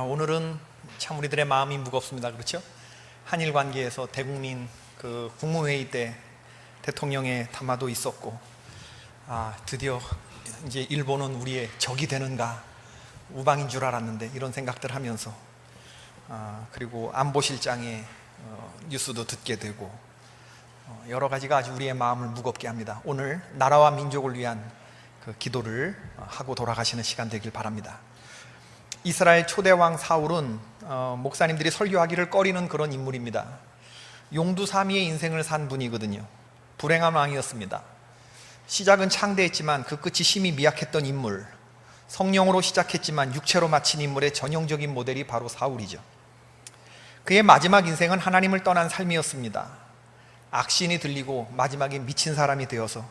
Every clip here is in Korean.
오늘은 참 우리들의 마음이 무겁습니다. 그렇죠? 한일 관계에서 대국민 국무회의 때 대통령의 담화도 있었고, 드디어 이제 일본은 우리의 적이 되는가, 우방인 줄 알았는데 이런 생각들 하면서, 그리고 안보실장의 뉴스도 듣게 되고, 여러 가지가 아주 우리의 마음을 무겁게 합니다. 오늘 나라와 민족을 위한 기도를 하고 돌아가시는 시간 되길 바랍니다. 이스라엘 초대왕 사울은 목사님들이 설교하기를 꺼리는 그런 인물입니다. 용두사미의 인생을 산 분이거든요. 불행한 왕이었습니다. 시작은 창대했지만 그 끝이 심히 미약했던 인물, 성령으로 시작했지만 육체로 마친 인물의 전형적인 모델이 바로 사울이죠. 그의 마지막 인생은 하나님을 떠난 삶이었습니다. 악신이 들리고 마지막에 미친 사람이 되어서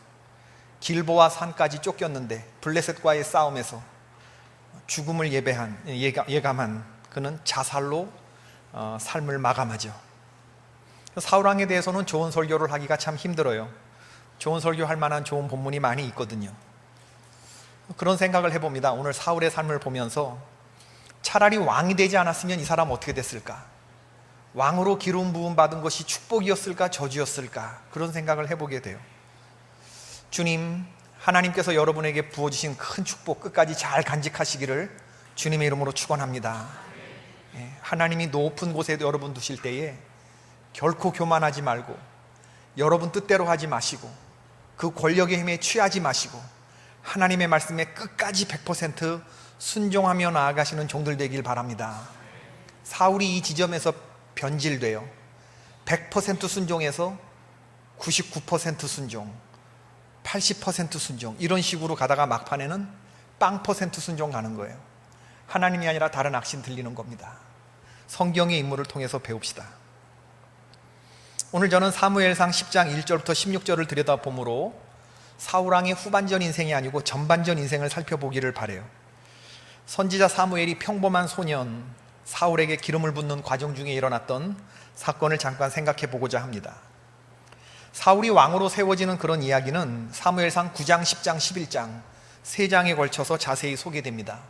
길보아 산까지 쫓겼는데 블레셋과의 싸움에서 죽음을 예감한 그는 자살로 삶을 마감하죠. 사울왕에 대해서는 좋은 설교를 하기가 참 힘들어요. 좋은 설교할 만한 좋은 본문이 많이 있거든요. 그런 생각을 해봅니다. 오늘 사울의 삶을 보면서 차라리 왕이 되지 않았으면 이 사람 어떻게 됐을까? 왕으로 기름 부음 받은 것이 축복이었을까 저주였을까? 그런 생각을 해보게 돼요. 주님, 하나님께서 여러분에게 부어주신 큰 축복 끝까지 잘 간직하시기를 주님의 이름으로 축원합니다. 하나님이 높은 곳에 여러분 두실 때에 결코 교만하지 말고, 여러분 뜻대로 하지 마시고, 그 권력의 힘에 취하지 마시고, 하나님의 말씀에 끝까지 100% 순종하며 나아가시는 종들 되길 바랍니다. 사울이 이 지점에서 변질돼요. 100% 순종해서 99% 순종, 80% 순종, 이런 식으로 가다가 막판에는 0% 순종 가는 거예요. 하나님이 아니라 다른 악신 들리는 겁니다. 성경의 인물을 통해서 배웁시다. 오늘 저는 사무엘상 10장 1절부터 16절을 들여다보므로 사울왕의 후반전 인생이 아니고 전반전 인생을 살펴보기를 바라요. 선지자 사무엘이 평범한 소년 사울에게 기름을 붓는 과정 중에 일어났던 사건을 잠깐 생각해 보고자 합니다. 사울이 왕으로 세워지는 그런 이야기는 사무엘상 9장, 10장, 11장 3장에 걸쳐서 자세히 소개됩니다.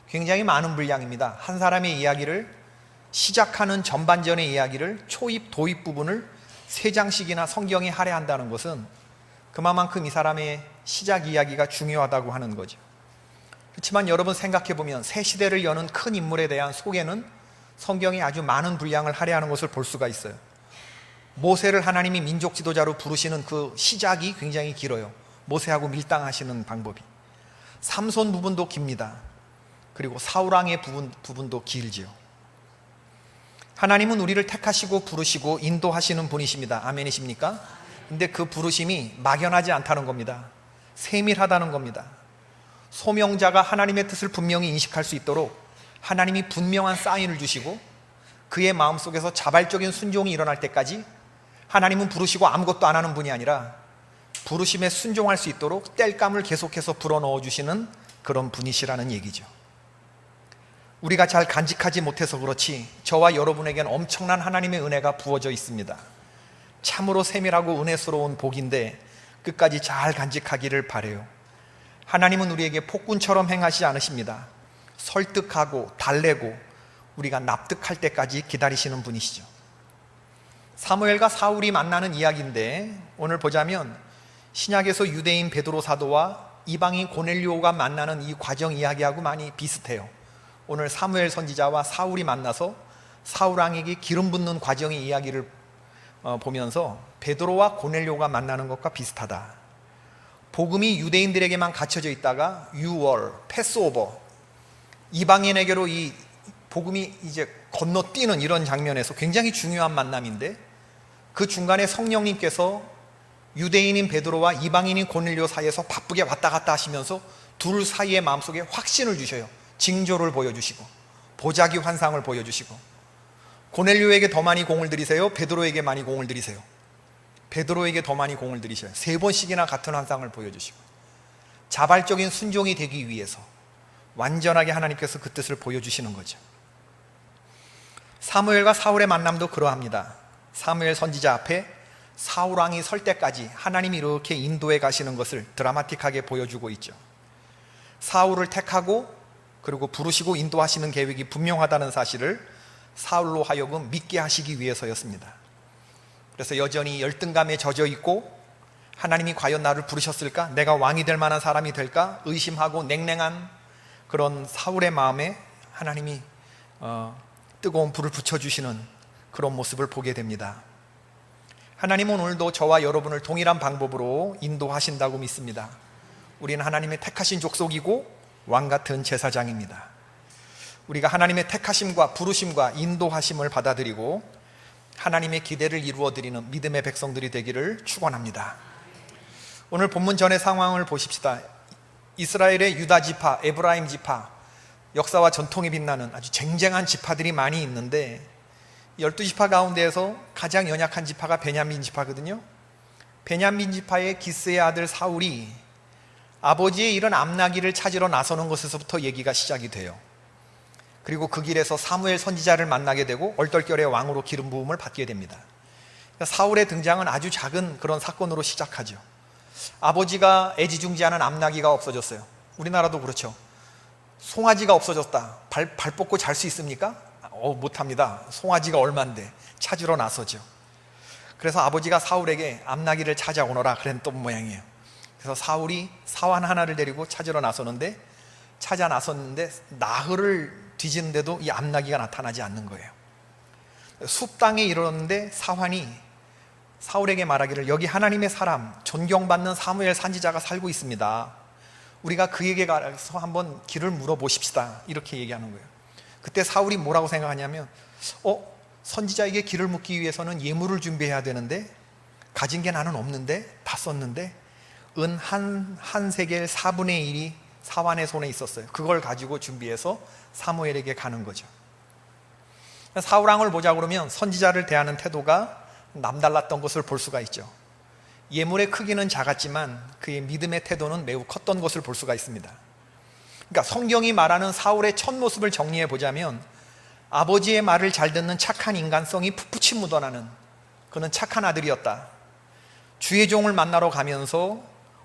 굉장히 많은 분량입니다. 한 사람의 이야기를 시작하는 전반전의 이야기를 초입, 도입 부분을 3장씩이나 성경에 할애한다는 것은 그만큼 이 사람의 시작 이야기가 중요하다고 하는 거죠. 그렇지만 여러분 생각해보면 새 시대를 여는 큰 인물에 대한 소개는 성경에 아주 많은 분량을 할애하는 것을 볼 수가 있어요. 모세를 하나님이 민족 지도자로 부르시는 그 시작이 굉장히 길어요. 모세하고 밀당하시는 방법이. 삼손 부분도 깁니다. 그리고 사울왕의 부분도 길지요. 하나님은 우리를 택하시고 부르시고 인도하시는 분이십니다. 아멘이십니까? 근데 그 부르심이 막연하지 않다는 겁니다. 세밀하다는 겁니다. 소명자가 하나님의 뜻을 분명히 인식할 수 있도록 하나님이 분명한 사인을 주시고, 그의 마음속에서 자발적인 순종이 일어날 때까지 하나님은 부르시고 아무것도 안 하는 분이 아니라 부르심에 순종할 수 있도록 땔감을 계속해서 불어넣어 주시는 그런 분이시라는 얘기죠. 우리가 잘 간직하지 못해서 그렇지 저와 여러분에겐 엄청난 하나님의 은혜가 부어져 있습니다. 참으로 세밀하고 은혜스러운 복인데 끝까지 잘 간직하기를 바라요. 하나님은 우리에게 폭군처럼 행하시지 않으십니다. 설득하고 달래고 우리가 납득할 때까지 기다리시는 분이시죠. 사무엘과 사울이 만나는 이야기인데 오늘 보자면 신약에서 유대인 베드로 사도와 이방인 고넬료가 만나는 이 과정 이야기하고 많이 비슷해요. 오늘 사무엘 선지자와 사울이 만나서 사울왕에게 기름 붓는 과정의 이야기를 보면서 베드로와 고넬료가 만나는 것과 비슷하다. 복음이 유대인들에게만 갇혀져 있다가 유월, 패스오버, 이방인에게로 이 복음이 이제 건너뛰는 이런 장면에서 굉장히 중요한 만남인데, 그 중간에 성령님께서 유대인인 베드로와 이방인인 고넬료 사이에서 바쁘게 왔다 갔다 하시면서 둘 사이의 마음속에 확신을 주셔요. 징조를 보여주시고 보자기 환상을 보여주시고, 고넬료에게 더 많이 공을 들이세요? 베드로에게 많이 공을 들이세요? 베드로에게 더 많이 공을 들이셔요. 3번씩이나 같은 환상을 보여주시고, 자발적인 순종이 되기 위해서 완전하게 하나님께서 그 뜻을 보여주시는 거죠. 사무엘과 사울의 만남도 그러합니다. 사무엘 선지자 앞에 사울왕이 설 때까지 하나님이 이렇게 인도해 가시는 것을 드라마틱하게 보여주고 있죠. 사울을 택하고 그리고 부르시고 인도하시는 계획이 분명하다는 사실을 사울로 하여금 믿게 하시기 위해서였습니다. 그래서 여전히 열등감에 젖어 있고 하나님이 과연 나를 부르셨을까? 내가 왕이 될 만한 사람이 될까? 의심하고 냉랭한 그런 사울의 마음에 하나님이 뜨거운 불을 붙여주시는 그런 모습을 보게 됩니다. 하나님은 오늘도 저와 여러분을 동일한 방법으로 인도하신다고 믿습니다. 우리는 하나님의 택하신 족속이고 왕같은 제사장입니다. 우리가 하나님의 택하심과 부르심과 인도하심을 받아들이고 하나님의 기대를 이루어드리는 믿음의 백성들이 되기를 축원합니다. 오늘 본문 전의 상황을 보십시다. 이스라엘의 유다 지파, 에브라임 지파, 역사와 전통이 빛나는 아주 쟁쟁한 지파들이 많이 있는데 12지파 가운데에서 가장 연약한 지파가 베냐민 지파거든요. 베냐민 지파의 기스의 아들 사울이 아버지의 이런 암나기를 찾으러 나서는 것에서부터 얘기가 시작이 돼요. 그리고 그 길에서 사무엘 선지자를 만나게 되고 얼떨결에 왕으로 기름 부음을 받게 됩니다. 그러니까 사울의 등장은 아주 작은 그런 사건으로 시작하죠. 아버지가 애지중지하는 암나기가 없어졌어요. 우리나라도 그렇죠. 송아지가 없어졌다. 발 뻗고 잘 수 있습니까? 못합니다. 송아지가 얼만데. 찾으러 나서죠. 그래서 아버지가 사울에게 암나기를 찾아오너라 그랬던 모양이에요. 그래서 사울이 사환 하나를 데리고 찾으러 나서는데 찾아 나섰는데 나흘을 뒤지는데도 이 암나기가 나타나지 않는 거예요. 숲 땅에 이르렀는데 사환이 사울에게 말하기를 여기 하나님의 사람 존경받는 사무엘 선지자가 살고 있습니다. 우리가 그에게 가서 한번 길을 물어보십시다. 이렇게 얘기하는 거예요. 그때 사울이 뭐라고 생각하냐면 선지자에게 길을 묻기 위해서는 예물을 준비해야 되는데 가진 게 나는 없는데 다 썼는데 은 한 세겔 4분의 1이 사환의 손에 있었어요. 그걸 가지고 준비해서 사무엘에게 가는 거죠. 사울왕을 보자 그러면 선지자를 대하는 태도가 남달랐던 것을 볼 수가 있죠. 예물의 크기는 작았지만 그의 믿음의 태도는 매우 컸던 것을 볼 수가 있습니다. 그러니까 성경이 말하는 사울의 첫 모습을 정리해 보자면 아버지의 말을 잘 듣는 착한 인간성이 풋풋이 묻어나는 그는 착한 아들이었다. 주의 종을 만나러 가면서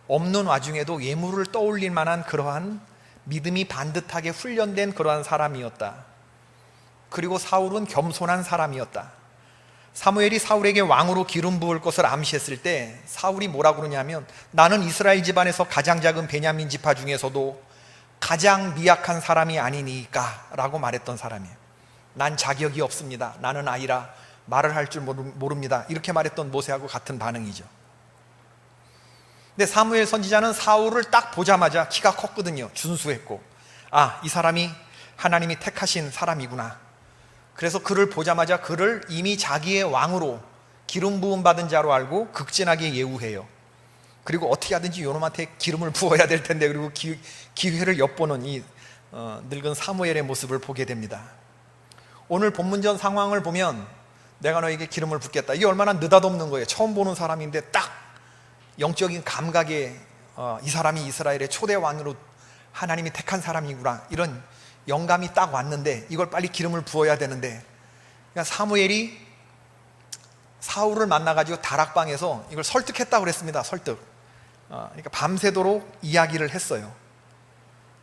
없는 와중에도 예물을 떠올릴 만한 그러한 믿음이 반듯하게 훈련된 그러한 사람이었다. 그리고 사울은 겸손한 사람이었다. 사무엘이 사울에게 왕으로 기름 부을 것을 암시했을 때 사울이 뭐라 그러냐면 나는 이스라엘 집안에서 가장 작은 베냐민 지파 중에서도 가장 미약한 사람이 아니니까 라고 말했던 사람이에요. 난 자격이 없습니다. 나는 아이라 말을 할 줄 모릅니다. 이렇게 말했던 모세하고 같은 반응이죠. 근데 사무엘 선지자는 사울을 딱 보자마자 키가 컸거든요. 준수했고 이 사람이 하나님이 택하신 사람이구나. 그래서 그를 보자마자 그를 이미 자기의 왕으로 기름 부음 받은 자로 알고 극진하게 예우해요. 그리고 어떻게 하든지 요놈한테 기름을 부어야 될 텐데 그리고 기회를 엿보는 이 늙은 사무엘의 모습을 보게 됩니다. 오늘 본문전 상황을 보면 내가 너에게 기름을 붓겠다. 이게 얼마나 느닷없는 거예요. 처음 보는 사람인데 딱 영적인 감각에 이 사람이 이스라엘의 초대 왕으로 하나님이 택한 사람이구나 이런 영감이 딱 왔는데 이걸 빨리 기름을 부어야 되는데 그러니까 사무엘이 사울을 만나가지고 다락방에서 이걸 설득했다고 그랬습니다. 설득. 그러니까 밤새도록 이야기를 했어요.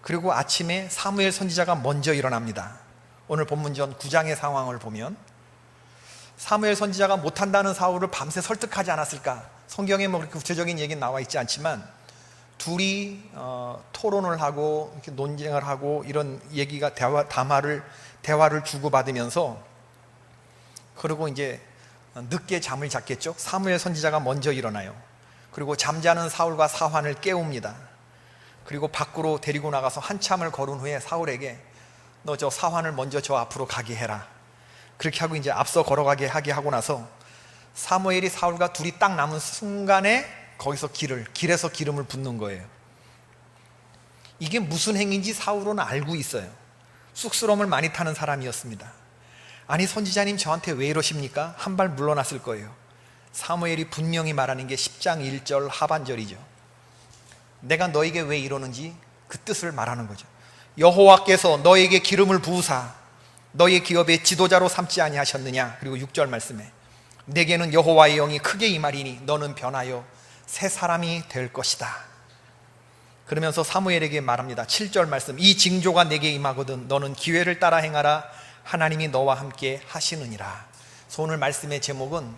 그리고 아침에 사무엘 선지자가 먼저 일어납니다. 오늘 본문전 9장의 상황을 보면 사무엘 선지자가 못한다는 사울을 밤새 설득하지 않았을까? 성경에 뭐 그렇게 구체적인 얘기는 나와 있지 않지만 둘이 토론을 하고 이렇게 논쟁을 하고 이런 얘기가 대화를 주고받으면서 그리고 이제 늦게 잠을 잤겠죠. 사무엘 선지자가 먼저 일어나요. 그리고 잠자는 사울과 사환을 깨웁니다. 그리고 밖으로 데리고 나가서 한참을 걸은 후에 사울에게 너 저 사환을 먼저 저 앞으로 가게 해라. 그렇게 하고 이제 앞서 걸어가게 하게 하고 나서 사무엘이 사울과 둘이 딱 남은 순간에 거기서 길에서 기름을 붓는 거예요. 이게 무슨 행위인지 사울은 알고 있어요. 쑥스러움을 많이 타는 사람이었습니다. 아니 선지자님 저한테 왜 이러십니까? 한 발 물러났을 거예요. 사무엘이 분명히 말하는 게 10장 1절 하반절이죠. 내가 너에게 왜 이러는지 그 뜻을 말하는 거죠. 여호와께서 너에게 기름을 부으사 너의 기업의 지도자로 삼지 아니하셨느냐. 그리고 6절 말씀에 내게는 여호와의 영이 크게 임하리니 너는 변하여 새 사람이 될 것이다. 그러면서 사무엘에게 말합니다. 7절 말씀, 이 징조가 내게 임하거든 너는 기회를 따라 행하라. 하나님이 너와 함께 하시느니라. 그래서 오늘 말씀의 제목은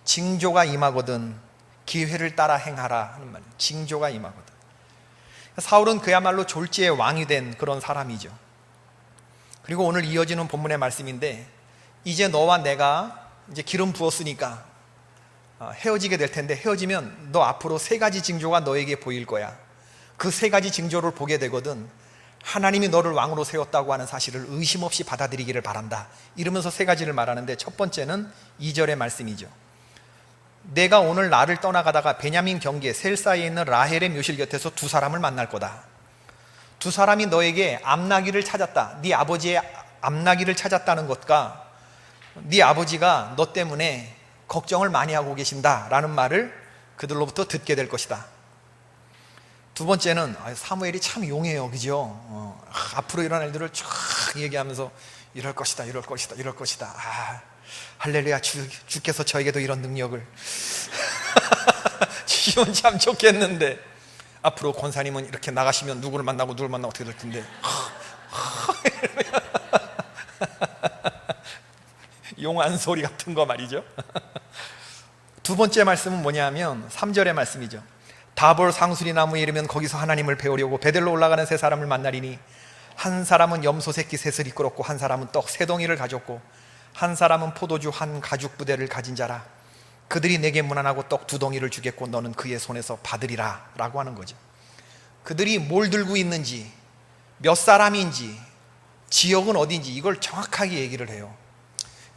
징조가 임하거든 기회를 따라 행하라 하는 말이에요. 징조가 임하거든. 사울은 그야말로 졸지의 왕이 된 그런 사람이죠. 그리고 오늘 이어지는 본문의 말씀인데, 이제 너와 내가 이제 기름 부었으니까 헤어지게 될 텐데, 헤어지면 너 앞으로 3가지 징조가 너에게 보일 거야. 그 3가지 징조를 보게 되거든 하나님이 너를 왕으로 세웠다고 하는 사실을 의심 없이 받아들이기를 바란다. 이러면서 3가지를 말하는데, 첫 번째는 2절의 말씀이죠. 내가 오늘 나를 떠나가다가 베냐민 경계 셀 사이에 있는 라헬의 묘실 곁에서 2 사람을 만날 거다. 2 사람이 너에게 암나귀를 찾았다. 네 아버지의 암나귀를 찾았다는 것과 네 아버지가 너 때문에 걱정을 많이 하고 계신다 라는 말을 그들로부터 듣게 될 것이다. 2 번째는 사무엘이 참 용해요, 그죠? 앞으로 일어날 일들을 쫙 얘기하면서 이럴 것이다, 이럴 것이다, 이럴 것이다. 할렐루야, 주께서 저에게도 이런 능력을 주시면 참 좋겠는데, 앞으로 권사님은 이렇게 나가시면 누구를 만나고 누구를 만나고 어떻게 될 텐데 용한 소리 같은 거 말이죠. 2 번째 말씀은 뭐냐면 3절의 말씀이죠. 다볼 상수리 나무에 이르면 거기서 하나님을 배우려고 베델로 올라가는 3 사람을 만나리니 한 사람은 염소 새끼 셋을 이끌었고 한 사람은 떡 3덩이를 가졌고 한 사람은 포도주 1 가죽 부대를 가진 자라. 그들이 내게 문안하고 떡 2덩이를 주겠고 너는 그의 손에서 받으리라 라고 하는 거죠. 그들이 뭘 들고 있는지, 몇 사람인지, 지역은 어딘지 이걸 정확하게 얘기를 해요.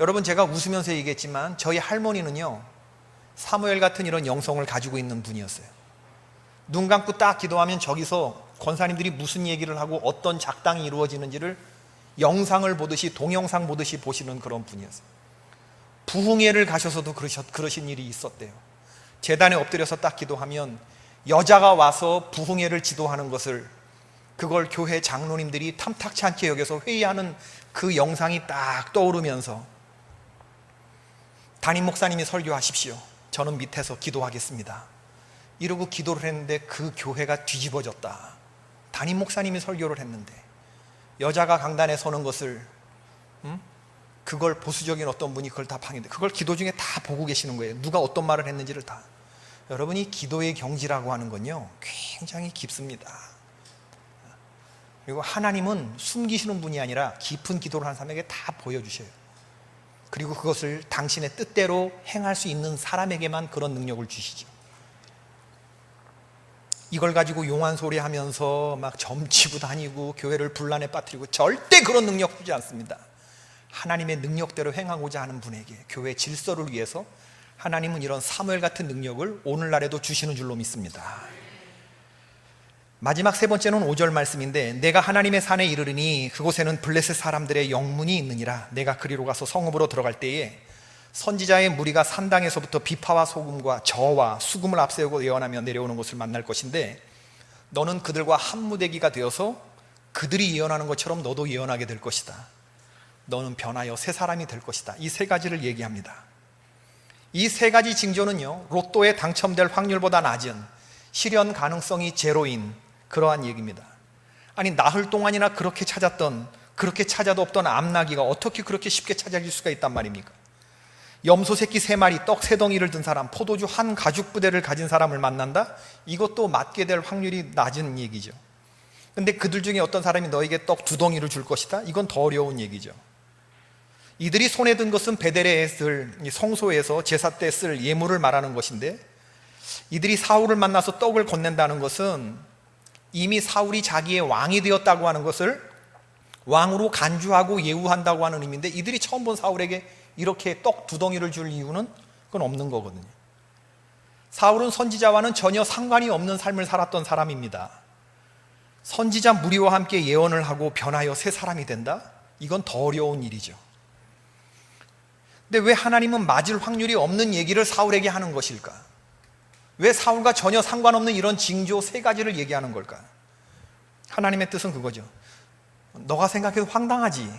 여러분, 제가 웃으면서 얘기했지만 저희 할머니는요 사무엘 같은 이런 영성을 가지고 있는 분이었어요. 눈 감고 딱 기도하면 저기서 권사님들이 무슨 얘기를 하고 어떤 작당이 이루어지는지를 영상을 보듯이, 동영상 보듯이 보시는 그런 분이었어요. 부흥회를 가셔서도 그러신 일이 있었대요. 제단에 엎드려서 딱 기도하면 여자가 와서 부흥회를 지도하는 것을, 그걸 교회 장로님들이 탐탁치 않게 여겨서 회의하는 그 영상이 딱 떠오르면서 담임 목사님이 설교하십시오, 저는 밑에서 기도하겠습니다 이러고 기도를 했는데 그 교회가 뒤집어졌다. 담임 목사님이 설교를 했는데 여자가 강단에 서는 것을 그걸 보수적인 어떤 분이 그걸 다 방해돼. 그걸 기도 중에 다 보고 계시는 거예요. 누가 어떤 말을 했는지를 다. 여러분이 기도의 경지라고 하는 건요 굉장히 깊습니다. 그리고 하나님은 숨기시는 분이 아니라 깊은 기도를 하는 사람에게 다 보여주셔요. 그리고 그것을 당신의 뜻대로 행할 수 있는 사람에게만 그런 능력을 주시죠. 이걸 가지고 용한 소리 하면서 막 점치고 다니고 교회를 분란에 빠뜨리고 절대 그런 능력 주지 않습니다. 하나님의 능력대로 행하고자 하는 분에게, 교회 질서를 위해서 하나님은 이런 사무엘 같은 능력을 오늘날에도 주시는 줄로 믿습니다. 마지막 3 번째는 5절 말씀인데, 내가 하나님의 산에 이르르니 그곳에는 블레셋 사람들의 영문이 있느니라. 내가 그리로 가서 성읍으로 들어갈 때에 선지자의 무리가 산당에서부터 비파와 소금과 저와 수금을 앞세우고 예언하며 내려오는 것을 만날 것인데, 너는 그들과 한 무대기가 되어서 그들이 예언하는 것처럼 너도 예언하게 될 것이다. 너는 변하여 새 사람이 될 것이다. 이 3가지를 얘기합니다. 이 3가지 징조는요 로또에 당첨될 확률보다 낮은, 실현 가능성이 제로인 그러한 얘기입니다. 아니, 나흘 동안이나 그렇게 찾았던, 그렇게 찾아도 없던 암나귀가 어떻게 그렇게 쉽게 찾아질 수가 있단 말입니까? 염소 새끼 3마리, 떡 3덩이를 든 사람, 포도주 1 가죽 부대를 가진 사람을 만난다? 이것도 맞게 될 확률이 낮은 얘기죠. 근데 그들 중에 어떤 사람이 너에게 떡 2덩이를 줄 것이다? 이건 더 어려운 얘기죠. 이들이 손에 든 것은 베델에 쓸, 성소에서 제사 때 쓸 예물을 말하는 것인데, 이들이 사울을 만나서 떡을 건넨다는 것은 이미 사울이 자기의 왕이 되었다고 하는 것을 왕으로 간주하고 예우한다고 하는 의미인데, 이들이 처음 본 사울에게 이렇게 떡 2덩이를 줄 이유는 그건 없는 거거든요. 사울은 선지자와는 전혀 상관이 없는 삶을 살았던 사람입니다. 선지자 무리와 함께 예언을 하고 변하여 새 사람이 된다? 이건 더 어려운 일이죠. 근데 왜 하나님은 맞을 확률이 없는 얘기를 사울에게 하는 것일까? 왜 사울과 전혀 상관없는 이런 징조 3가지를 얘기하는 걸까? 하나님의 뜻은 그거죠. 너가 생각해도 황당하지.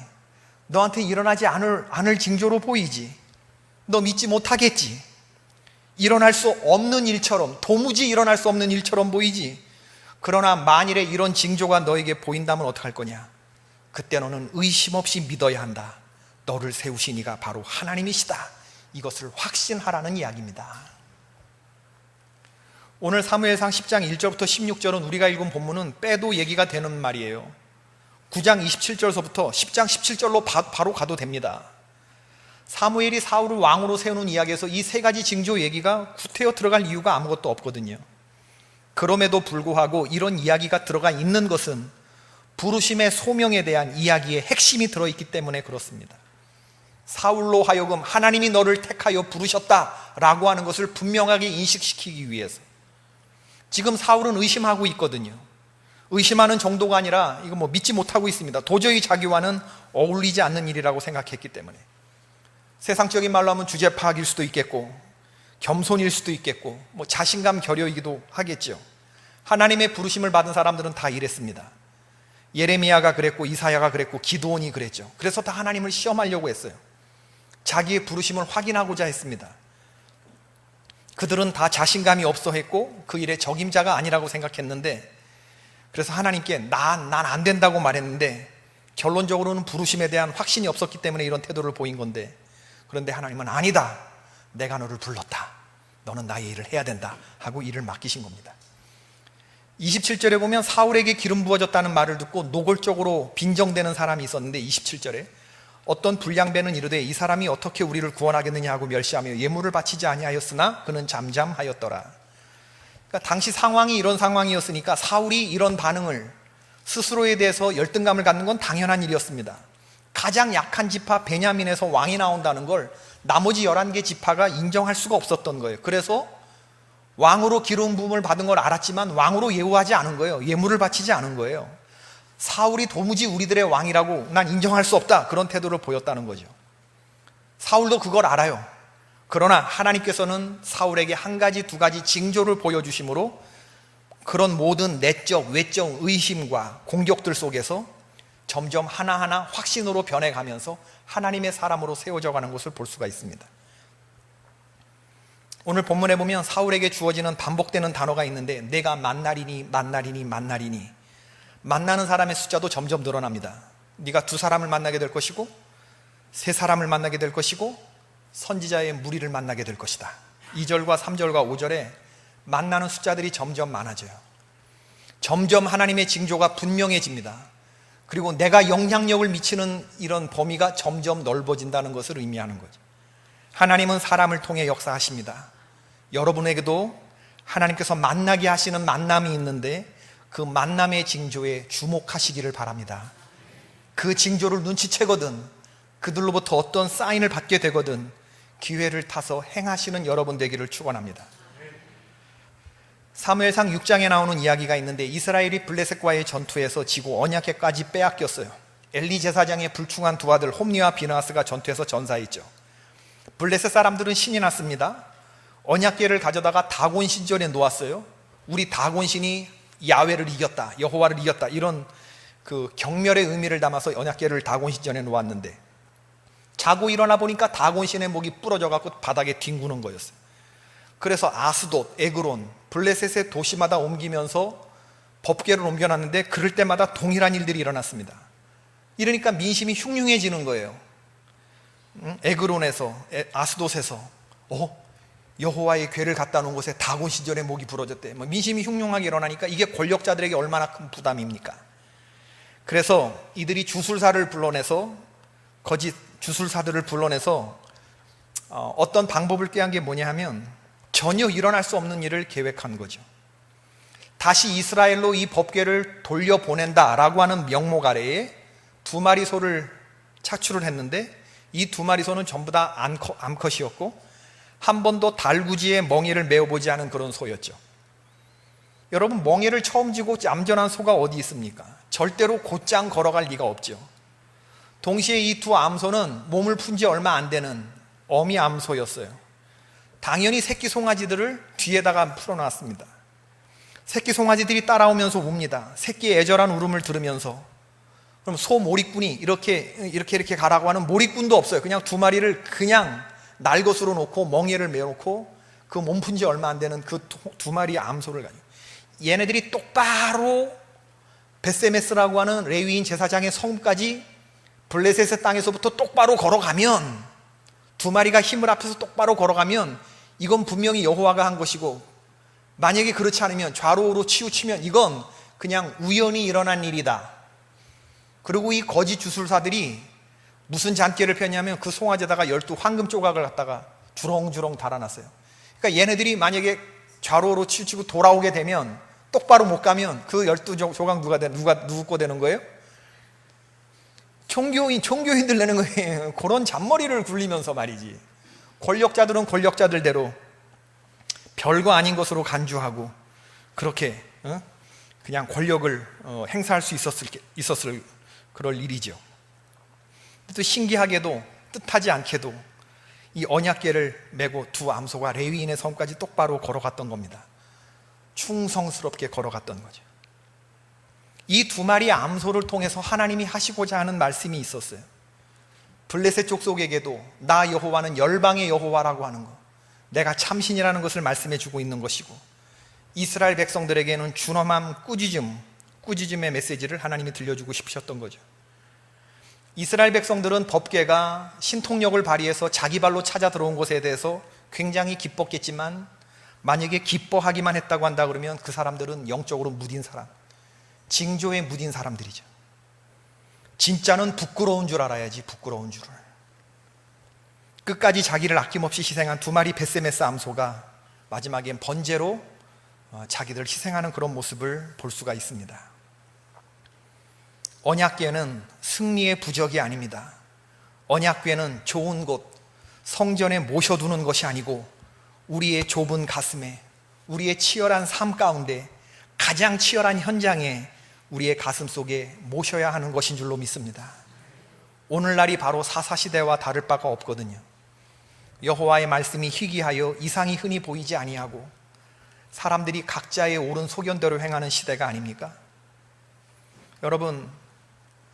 너한테 일어나지 않을 징조로 보이지. 너 믿지 못하겠지. 일어날 수 없는 일처럼, 도무지 일어날 수 없는 일처럼 보이지. 그러나 만일에 이런 징조가 너에게 보인다면 어떡할 거냐? 그때 너는 의심 없이 믿어야 한다. 너를 세우신 이가 바로 하나님이시다. 이것을 확신하라는 이야기입니다. 오늘 사무엘상 10장 1절부터 16절은 우리가 읽은 본문은 빼도 얘기가 되는 말이에요. 9장 27절서부터 10장 17절로 바로 가도 됩니다. 사무엘이 사울을 왕으로 세우는 이야기에서 이 세 가지 징조 얘기가 구태여 들어갈 이유가 아무것도 없거든요. 그럼에도 불구하고 이런 이야기가 들어가 있는 것은 부르심의 소명에 대한 이야기의 핵심이 들어있기 때문에 그렇습니다. 사울로 하여금 하나님이 너를 택하여 부르셨다라고 하는 것을 분명하게 인식시키기 위해서. 지금 사울은 의심하고 있거든요. 의심하는 정도가 아니라 이거 믿지 못하고 있습니다. 도저히 자기와는 어울리지 않는 일이라고 생각했기 때문에. 세상적인 말로 하면 주제 파악일 수도 있겠고, 겸손일 수도 있겠고, 자신감 결여이기도 하겠죠. 하나님의 부르심을 받은 사람들은 다 이랬습니다. 예레미야가 그랬고, 이사야가 그랬고, 기드온이 그랬죠. 그래서 다 하나님을 시험하려고 했어요. 자기의 부르심을 확인하고자 했습니다. 그들은 다 자신감이 없어 했고 그 일의 적임자가 아니라고 생각했는데, 그래서 하나님께 난 안 된다고 말했는데 결론적으로는 부르심에 대한 확신이 없었기 때문에 이런 태도를 보인 건데, 그런데 하나님은 아니다, 내가 너를 불렀다, 너는 나의 일을 해야 된다 하고 일을 맡기신 겁니다. 27절에 보면 사울에게 기름 부어졌다는 말을 듣고 노골적으로 빈정대는 사람이 있었는데, 27절에 어떤 불량배는 이르되 이 사람이 어떻게 우리를 구원하겠느냐 하고 멸시하며 예물을 바치지 아니하였으나 그는 잠잠하였더라. 그러니까 당시 상황이 이런 상황이었으니까 사울이 이런 반응을, 스스로에 대해서 열등감을 갖는 건 당연한 일이었습니다. 가장 약한 지파 베냐민에서 왕이 나온다는 걸 나머지 11개 지파가 인정할 수가 없었던 거예요. 그래서 왕으로 기름 부음을 받은 걸 알았지만 왕으로 예우하지 않은 거예요. 예물을 바치지 않은 거예요. 사울이 도무지 우리들의 왕이라고 난 인정할 수 없다, 그런 태도를 보였다는 거죠. 사울도 그걸 알아요. 그러나 하나님께서는 사울에게 한 가지, 두 가지 징조를 보여주심으로 그런 모든 내적, 외적 의심과 공격들 속에서 점점 하나하나 확신으로 변해가면서 하나님의 사람으로 세워져 가는 것을 볼 수가 있습니다. 오늘 본문에 보면 사울에게 주어지는 반복되는 단어가 있는데, 내가 만나리니 만나리니 만나리니. 만나는 사람의 숫자도 점점 늘어납니다. 네가 2사람을 만나게 될 것이고 3사람을 만나게 될 것이고 선지자의 무리를 만나게 될 것이다. 2절과 3절과 5절에 만나는 숫자들이 점점 많아져요. 점점 하나님의 징조가 분명해집니다. 그리고 내가 영향력을 미치는 이런 범위가 점점 넓어진다는 것을 의미하는 거죠. 하나님은 사람을 통해 역사하십니다. 여러분에게도 하나님께서 만나게 하시는 만남이 있는데 그 만남의 징조에 주목하시기를 바랍니다. 그 징조를 눈치채거든, 그들로부터 어떤 사인을 받게 되거든 기회를 타서 행하시는 여러분 되기를 축원합니다. 사무엘상 6장에 나오는 이야기가 있는데, 이스라엘이 블레셋과의 전투에서 지고 언약궤까지 빼앗겼어요. 엘리 제사장의 불충한 두 아들 홈니와 비느하스가 전투에서 전사했죠. 블레셋 사람들은 신이 났습니다. 언약궤를 가져다가 다곤 신전에 놓았어요. 우리 다곤 신이 야훼를 이겼다, 여호와를 이겼다, 이런 그 경멸의 의미를 담아서 언약궤를 다곤 신전에 놓았는데, 자고 일어나 보니까 다곤 신의 목이 부러져 갖고 바닥에 뒹구는 거였어요. 그래서 아스돗, 에그론, 블레셋의 도시마다 옮기면서 법궤를 옮겨놨는데 그럴 때마다 동일한 일들이 일어났습니다. 이러니까 민심이 흉흉해지는 거예요. 에그론에서, 아스돗에서 여호와의 궤를 갖다 놓은 곳에 다곤 신전의 목이 부러졌대. 민심이 흉흉하게 일어나니까 이게 권력자들에게 얼마나 큰 부담입니까? 그래서 이들이 주술사를 불러내서, 거짓 주술사들을 불러내서 어떤 방법을 꾀한 게 뭐냐 하면 전혀 일어날 수 없는 일을 계획한 거죠. 다시 이스라엘로 이 법궤를 돌려보낸다라고 하는 명목 아래에 2마리 소를 착출을 했는데, 이 2마리 소는 전부 다 암컷이었고 한 번도 달구지에 멍에를 메어보지 않은 그런 소였죠. 여러분, 멍에를 처음 쥐고 얌전한 소가 어디 있습니까? 절대로 곧장 걸어갈 리가 없죠. 동시에 이 2 암소는 몸을 푼 지 얼마 안 되는 어미 암소였어요. 당연히 새끼 송아지들을 뒤에다가 풀어놨습니다. 새끼 송아지들이 따라오면서 웁니다. 새끼의 애절한 울음을 들으면서. 그럼 소 몰입꾼이 이렇게 가라고 하는 몰입꾼도 없어요. 그냥 2마리를 그냥 날 것으로 놓고 멍에를 메어놓고 그 몸 푼 지 얼마 안 되는 그 2마리의 암소를 가지고, 얘네들이 똑바로 벳세메스라고 하는 레위인 제사장의 성까지 블레셋의 땅에서부터 똑바로 걸어가면, 두 마리가 힘을 합해서 똑바로 걸어가면 이건 분명히 여호와가 한 것이고, 만약에 그렇지 않으면 좌로우로 치우치면 이건 그냥 우연히 일어난 일이다. 그리고 이 거짓 주술사들이 무슨 잔꾀를 폈냐면 그 송아지에다가 12 황금 조각을 갖다가 주렁주렁 달아놨어요. 그러니까 얘네들이 만약에 좌로우로 치우치고 돌아오게 되면, 똑바로 못 가면 그 12 조각 누구 거 되는 거예요? 종교인들 내는 거예요. 그런 잔머리를 굴리면서 말이지. 권력자들은 권력자들대로 별거 아닌 것으로 간주하고 그렇게 그냥 권력을 행사할 수 있었을 그럴 일이죠. 또 신기하게도 뜻하지 않게도 이 언약궤를 메고 두 암소가 레위인의 성까지 똑바로 걸어갔던 겁니다. 충성스럽게 걸어갔던 거죠. 이 두 마리의 암소를 통해서 하나님이 하시고자 하는 말씀이 있었어요. 블레셋 족속에게도 나 여호와는 열방의 여호와라고 하는 것, 내가 참신이라는 것을 말씀해 주고 있는 것이고, 이스라엘 백성들에게는 준엄함, 꾸짖음의 메시지를 하나님이 들려주고 싶으셨던 거죠. 이스라엘 백성들은 법궤가 신통력을 발휘해서 자기 발로 찾아 들어온 것에 대해서 굉장히 기뻤겠지만, 만약에 기뻐하기만 했다고 한다 그러면 그 사람들은 영적으로 무딘 사람, 징조에 무딘 사람들이죠. 진짜는 부끄러운 줄 알아야지, 부끄러운 줄을. 끝까지 자기를 아낌없이 희생한 두 마리 벳세메스 암소가 마지막엔 번제로 자기들 희생하는 그런 모습을 볼 수가 있습니다. 언약궤는 승리의 부적이 아닙니다. 언약궤는 좋은 곳, 성전에 모셔두는 것이 아니고 우리의 좁은 가슴에, 우리의 치열한 삶 가운데, 가장 치열한 현장에 우리의 가슴 속에 모셔야 하는 것인 줄로 믿습니다. 오늘날이 바로 사사시대와 다를 바가 없거든요. 여호와의 말씀이 희귀하여 이상이 흔히 보이지 아니하고 사람들이 각자의 옳은 소견대로 행하는 시대가 아닙니까? 여러분,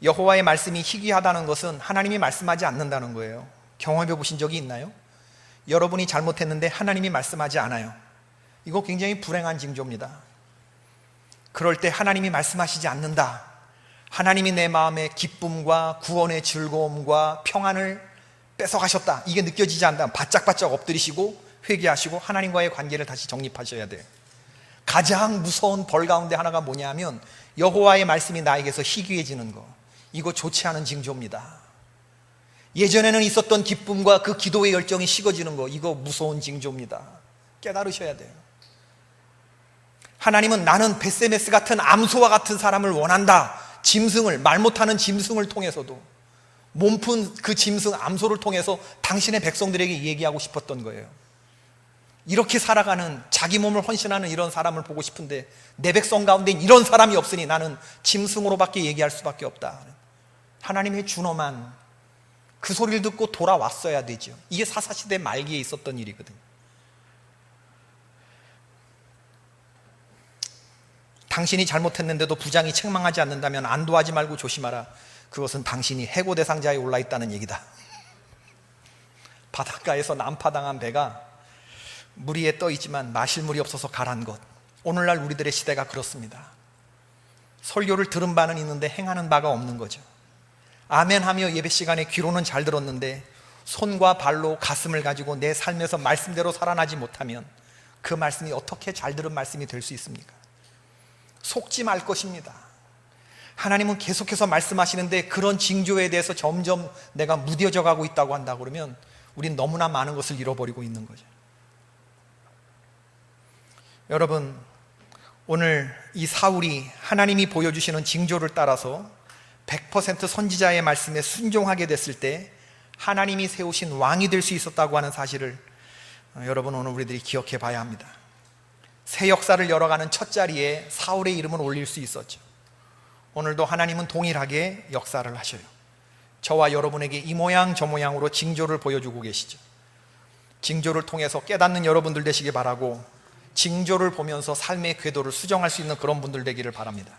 여호와의 말씀이 희귀하다는 것은 하나님이 말씀하지 않는다는 거예요. 경험해 보신 적이 있나요? 여러분이 잘못했는데 하나님이 말씀하지 않아요. 이거 굉장히 불행한 징조입니다. 그럴 때 하나님이 말씀하시지 않는다, 하나님이 내 마음의 기쁨과 구원의 즐거움과 평안을 뺏어가셨다, 이게 느껴지지 않는다, 바짝바짝 엎드리시고 회개하시고 하나님과의 관계를 다시 정립하셔야 돼요. 가장 무서운 벌 가운데 하나가 뭐냐 하면 여호와의 말씀이 나에게서 희귀해지는 거, 이거 좋지 않은 징조입니다. 예전에는 있었던 기쁨과 그 기도의 열정이 식어지는 거, 이거 무서운 징조입니다. 깨달으셔야 돼요. 하나님은 나는 벳세메스 같은 암소와 같은 사람을 원한다. 짐승을, 말 못하는 짐승을 통해서도, 몸푼 그 짐승 암소를 통해서 당신의 백성들에게 얘기하고 싶었던 거예요. 이렇게 살아가는, 자기 몸을 헌신하는 이런 사람을 보고 싶은데 내 백성 가운데 이런 사람이 없으니 나는 짐승으로밖에 얘기할 수밖에 없다. 하나님의 준엄한 그 소리를 듣고 돌아왔어야 되죠. 이게 사사시대 말기에 있었던 일이거든요. 당신이 잘못했는데도 부장이 책망하지 않는다면 안도하지 말고 조심하라. 그것은 당신이 해고 대상자에 올라있다는 얘기다. 바닷가에서 난파당한 배가 물 위에 떠 있지만 마실 물이 없어서 가란 것. 오늘날 우리들의 시대가 그렇습니다. 설교를 들은 바는 있는데 행하는 바가 없는 거죠. 아멘하며 예배 시간에 귀로는 잘 들었는데 손과 발로 가슴을 가지고 내 삶에서 말씀대로 살아나지 못하면 그 말씀이 어떻게 잘 들은 말씀이 될 수 있습니까? 속지 말 것입니다. 하나님은 계속해서 말씀하시는데 그런 징조에 대해서 점점 내가 무뎌져 가고 있다고 한다 그러면 우린 너무나 많은 것을 잃어버리고 있는 거죠. 여러분, 오늘 이 사울이 하나님이 보여주시는 징조를 따라서 100% 선지자의 말씀에 순종하게 됐을 때 하나님이 세우신 왕이 될 수 있었다고 하는 사실을 여러분, 오늘 우리들이 기억해 봐야 합니다. 새 역사를 열어가는 첫 자리에 사울의 이름을 올릴 수 있었죠. 오늘도 하나님은 동일하게 역사를 하셔요. 저와 여러분에게 이 모양 저 모양으로 징조를 보여주고 계시죠. 징조를 통해서 깨닫는 여러분들 되시기 바라고, 징조를 보면서 삶의 궤도를 수정할 수 있는 그런 분들 되기를 바랍니다.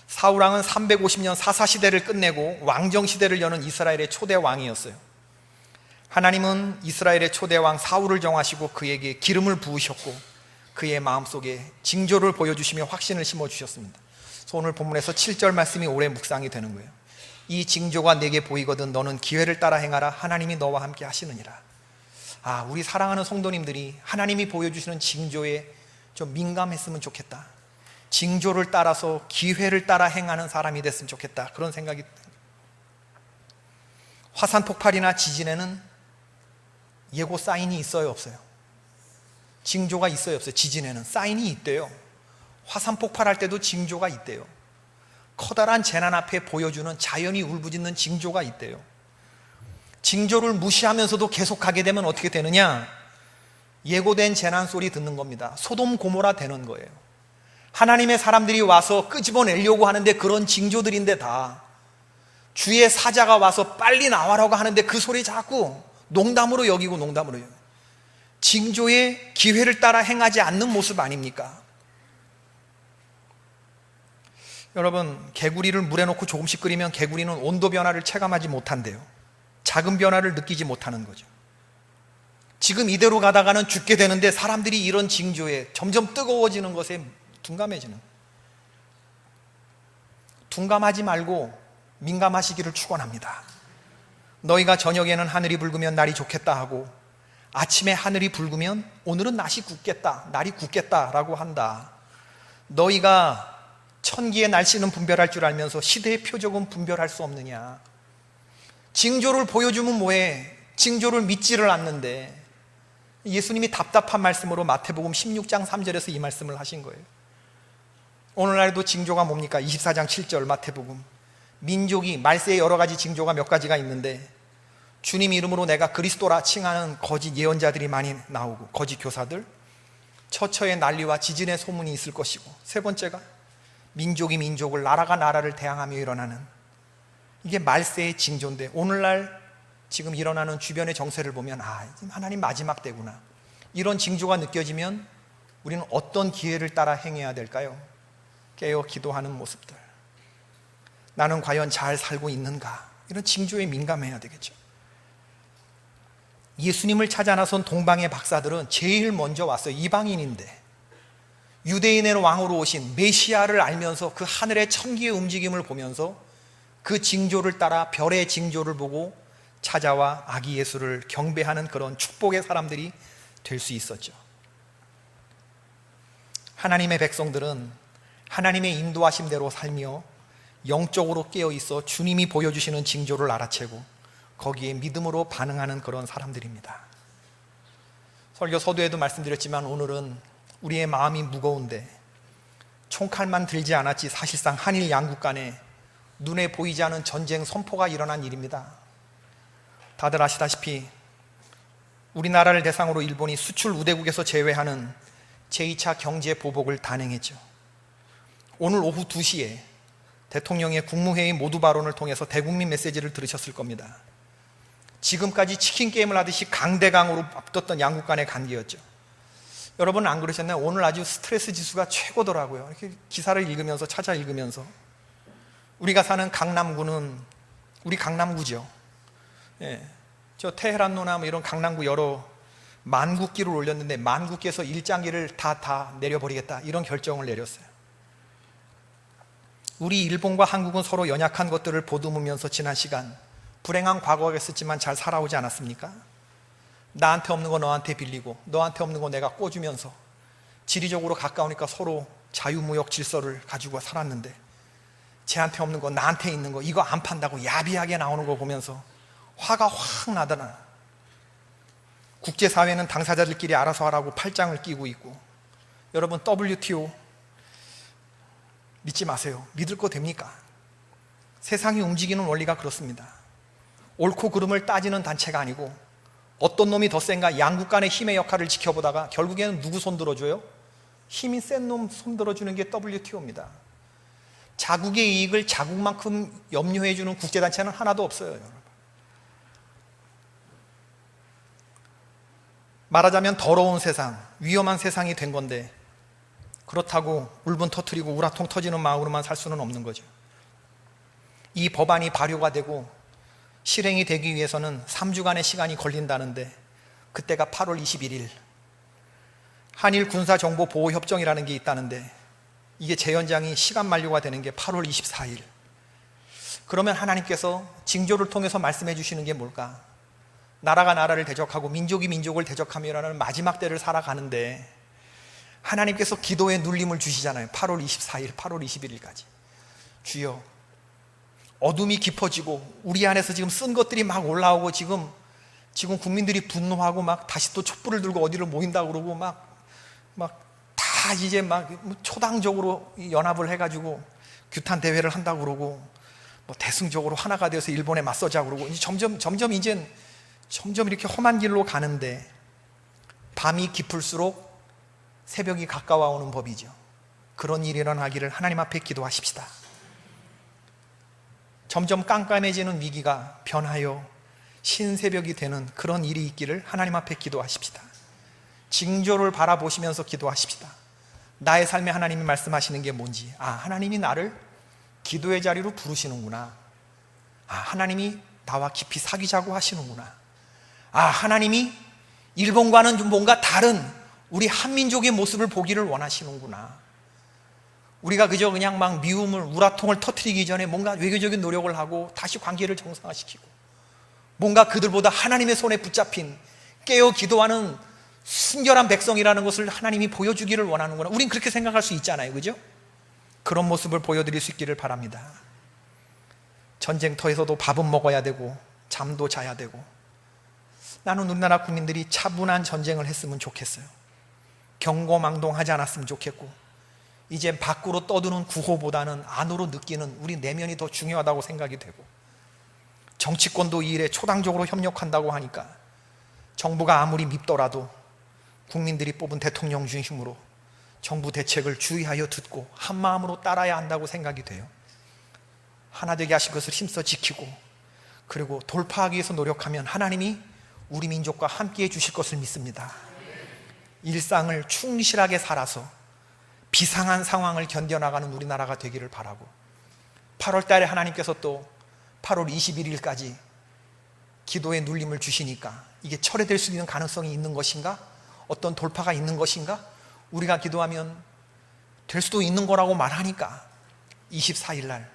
사울왕은 350년 사사시대를 끝내고 왕정시대를 여는 이스라엘의 초대 왕이었어요. 하나님은 이스라엘의 초대 왕 사울을 정하시고 그에게 기름을 부으셨고 그의 마음속에 징조를 보여주시며 확신을 심어주셨습니다. 그래서 오늘 본문에서 7절 말씀이 오래 묵상이 되는 거예요. 이 징조가 내게 보이거든 너는 기회를 따라 행하라. 하나님이 너와 함께 하시느니라. 우리 사랑하는 성도님들이 하나님이 보여주시는 징조에 좀 민감했으면 좋겠다. 징조를 따라서 기회를 따라 행하는 사람이 됐으면 좋겠다. 그런 생각이. 화산 폭발이나 지진에는 예고 사인이 있어요, 없어요? 징조가 있어요, 없어요? 지진에는 사인이 있대요. 화산 폭발할 때도 징조가 있대요. 커다란 재난 앞에 보여주는 자연이 울부짖는 징조가 있대요. 징조를 무시하면서도 계속하게 되면 어떻게 되느냐? 예고된 재난 소리 듣는 겁니다. 소돔 고모라 되는 거예요. 하나님의 사람들이 와서 끄집어내려고 하는데 그런 징조들인데 다 주의 사자가 와서 빨리 나와라고 하는데 그 소리 자꾸 농담으로 여기고 농담으로 여기고 징조의 기회를 따라 행하지 않는 모습 아닙니까? 여러분, 개구리를 물에 넣고 조금씩 끓이면 개구리는 온도 변화를 체감하지 못한대요. 작은 변화를 느끼지 못하는 거죠. 지금 이대로 가다가는 죽게 되는데 사람들이 이런 징조에 점점 뜨거워지는 것에 둔감해지는. 둔감하지 말고 민감하시기를 축원합니다. 너희가 저녁에는 하늘이 붉으면 날이 좋겠다 하고 아침에 하늘이 붉으면 오늘은 날이 굳겠다, 날이 굳겠다라고 한다. 너희가 천기의 날씨는 분별할 줄 알면서 시대의 표적은 분별할 수 없느냐? 징조를 보여주면 뭐해? 징조를 믿지를 않는데. 예수님이 답답한 말씀으로 마태복음 16장 3절에서 이 말씀을 하신 거예요. 오늘날도 징조가 뭡니까? 24장 7절 마태복음. 민족이 말세에 여러 가지 징조가 몇 가지가 있는데 주님 이름으로 내가 그리스도라 칭하는 거짓 예언자들이 많이 나오고 거짓 교사들, 처처의 난리와 지진의 소문이 있을 것이고, 세 번째가 민족이 민족을, 나라가 나라를 대항하며 일어나는, 이게 말세의 징조인데 오늘날 지금 일어나는 주변의 정세를 보면 하나님 마지막 때구나, 이런 징조가 느껴지면 우리는 어떤 기회를 따라 행해야 될까요? 깨어 기도하는 모습들. 나는 과연 잘 살고 있는가? 이런 징조에 민감해야 되겠죠. 예수님을 찾아 나선 동방의 박사들은 제일 먼저 왔어요. 이방인인데 유대인의 왕으로 오신 메시아를 알면서 그 하늘의 천기의 움직임을 보면서 그 징조를 따라 별의 징조를 보고 찾아와 아기 예수를 경배하는 그런 축복의 사람들이 될 수 있었죠. 하나님의 백성들은 하나님의 인도하심대로 살며 영적으로 깨어있어 주님이 보여주시는 징조를 알아채고 거기에 믿음으로 반응하는 그런 사람들입니다. 설교 서두에도 말씀드렸지만 오늘은 우리의 마음이 무거운데 총칼만 들지 않았지 사실상 한일 양국 간에 눈에 보이지 않은 전쟁 선포가 일어난 일입니다. 다들 아시다시피 우리나라를 대상으로 일본이 수출 우대국에서 제외하는 제2차 경제 보복을 단행했죠. 오늘 오후 2시에 대통령의 국무회의 모두 발언을 통해서 대국민 메시지를 들으셨을 겁니다. 지금까지 치킨 게임을 하듯이 강대강으로 앞뒀던 양국 간의 관계였죠. 여러분은 안 그러셨나요? 오늘 아주 스트레스 지수가 최고더라고요. 이렇게 기사를 읽으면서 찾아 읽으면서 우리가 사는 강남구는 우리 강남구죠. 저 테헤란로나 뭐 이런 강남구 여러 만국기를 올렸는데 만국기에서 일장기를 다 내려버리겠다 이런 결정을 내렸어요. 우리 일본과 한국은 서로 연약한 것들을 보듬으면서 지난 시간 불행한 과거가 있었지만 잘 살아오지 않았습니까? 나한테 없는 거 너한테 빌리고 너한테 없는 거 내가 꿔주면서 지리적으로 가까우니까 서로 자유무역 질서를 가지고 살았는데 쟤한테 없는 거 나한테 있는 거 이거 안 판다고 야비하게 나오는 거 보면서 화가 확 나더라. 국제사회는 당사자들끼리 알아서 하라고 팔짱을 끼고 있고, 여러분 WTO 믿지 마세요. 믿을 거 됩니까? 세상이 움직이는 원리가 그렇습니다. 옳고 그름을 따지는 단체가 아니고 어떤 놈이 더 센가 양국 간의 힘의 역할을 지켜보다가 결국에는 누구 손 들어줘요? 힘이 센 놈 손 들어주는 게 WTO입니다. 자국의 이익을 자국만큼 염려해주는 국제단체는 하나도 없어요. 여러분. 말하자면 더러운 세상, 위험한 세상이 된 건데 그렇다고 울분 터뜨리고 우라통 터지는 마음으로만 살 수는 없는 거죠. 이 법안이 발효가 되고 실행이 되기 위해서는 3주간의 시간이 걸린다는데 그때가 8월 21일 한일 군사 정보 보호 협정이라는 게 있다는데 이게 재연장이 시간 만료가 되는 게 8월 24일. 그러면 하나님께서 징조를 통해서 말씀해 주시는 게 뭘까? 나라가 나라를 대적하고 민족이 민족을 대적하며라는 마지막 때를 살아가는데 하나님께서 기도의 눌림을 주시잖아요. 8월 24일, 8월 21일까지. 주여, 어둠이 깊어지고 우리 안에서 지금 쓴 것들이 막 올라오고 지금 국민들이 분노하고 막 다시 또 촛불을 들고 어디를 모인다고 그러고 막 다 이제 막 초당적으로 연합을 해가지고 규탄 대회를 한다고 그러고 뭐 대승적으로 하나가 되어서 일본에 맞서자고 그러고 이제 점점 이렇게 험한 길로 가는데 밤이 깊을수록 새벽이 가까워오는 법이죠. 그런 일이 일어나기를 하나님 앞에 기도하십시다. 점점 깜깜해지는 위기가 변하여 신새벽이 되는 그런 일이 있기를 하나님 앞에 기도하십시다. 징조를 바라보시면서 기도하십시다. 나의 삶에 하나님이 말씀하시는 게 뭔지, 하나님이 나를 기도의 자리로 부르시는구나. 하나님이 나와 깊이 사귀자고 하시는구나. 하나님이 일본과는 좀 뭔가 다른 우리 한민족의 모습을 보기를 원하시는구나. 우리가 그냥 막 미움을, 우라통을 터뜨리기 전에 뭔가 외교적인 노력을 하고 다시 관계를 정상화시키고 뭔가 그들보다 하나님의 손에 붙잡힌 깨어 기도하는 순결한 백성이라는 것을 하나님이 보여주기를 원하는구나. 우린 그렇게 생각할 수 있잖아요, 그죠? 그런 모습을 보여드릴 수 있기를 바랍니다. 전쟁터에서도 밥은 먹어야 되고 잠도 자야 되고, 나는 우리나라 국민들이 차분한 전쟁을 했으면 좋겠어요. 경고망동하지 않았으면 좋겠고, 이제 밖으로 떠드는 구호보다는 안으로 느끼는 우리 내면이 더 중요하다고 생각이 되고, 정치권도 이 일에 초당적으로 협력한다고 하니까 정부가 아무리 밉더라도 국민들이 뽑은 대통령 중심으로 정부 대책을 주의하여 듣고 한마음으로 따라야 한다고 생각이 돼요. 하나 되게 하신 것을 힘써 지키고 그리고 돌파하기 위해서 노력하면 하나님이 우리 민족과 함께해 주실 것을 믿습니다. 일상을 충실하게 살아서 비상한 상황을 견뎌나가는 우리나라가 되기를 바라고, 8월 달에 하나님께서 또 8월 21일까지 기도의 눌림을 주시니까 이게 철회될 수 있는 가능성이 있는 것인가? 어떤 돌파가 있는 것인가? 우리가 기도하면 될 수도 있는 거라고 말하니까 24일 날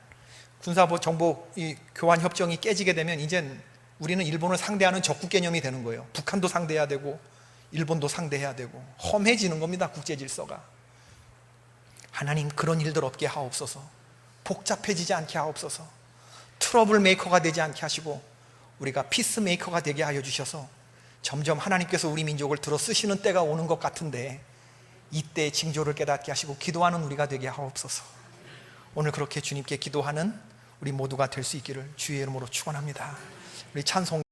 군사보 정보 교환 협정이 깨지게 되면 이젠 우리는 일본을 상대하는 적국 개념이 되는 거예요. 북한도 상대해야 되고 일본도 상대해야 되고 험해지는 겁니다, 국제 질서가. 하나님, 그런 일들 없게 하옵소서. 복잡해지지 않게 하옵소서. 트러블 메이커가 되지 않게 하시고 우리가 피스 메이커가 되게 하여 주셔서 점점 하나님께서 우리 민족을 들어 쓰시는 때가 오는 것 같은데 이때 징조를 깨닫게 하시고 기도하는 우리가 되게 하옵소서. 오늘 그렇게 주님께 기도하는 우리 모두가 될 수 있기를 주의 이름으로 축원합니다. 우리 찬송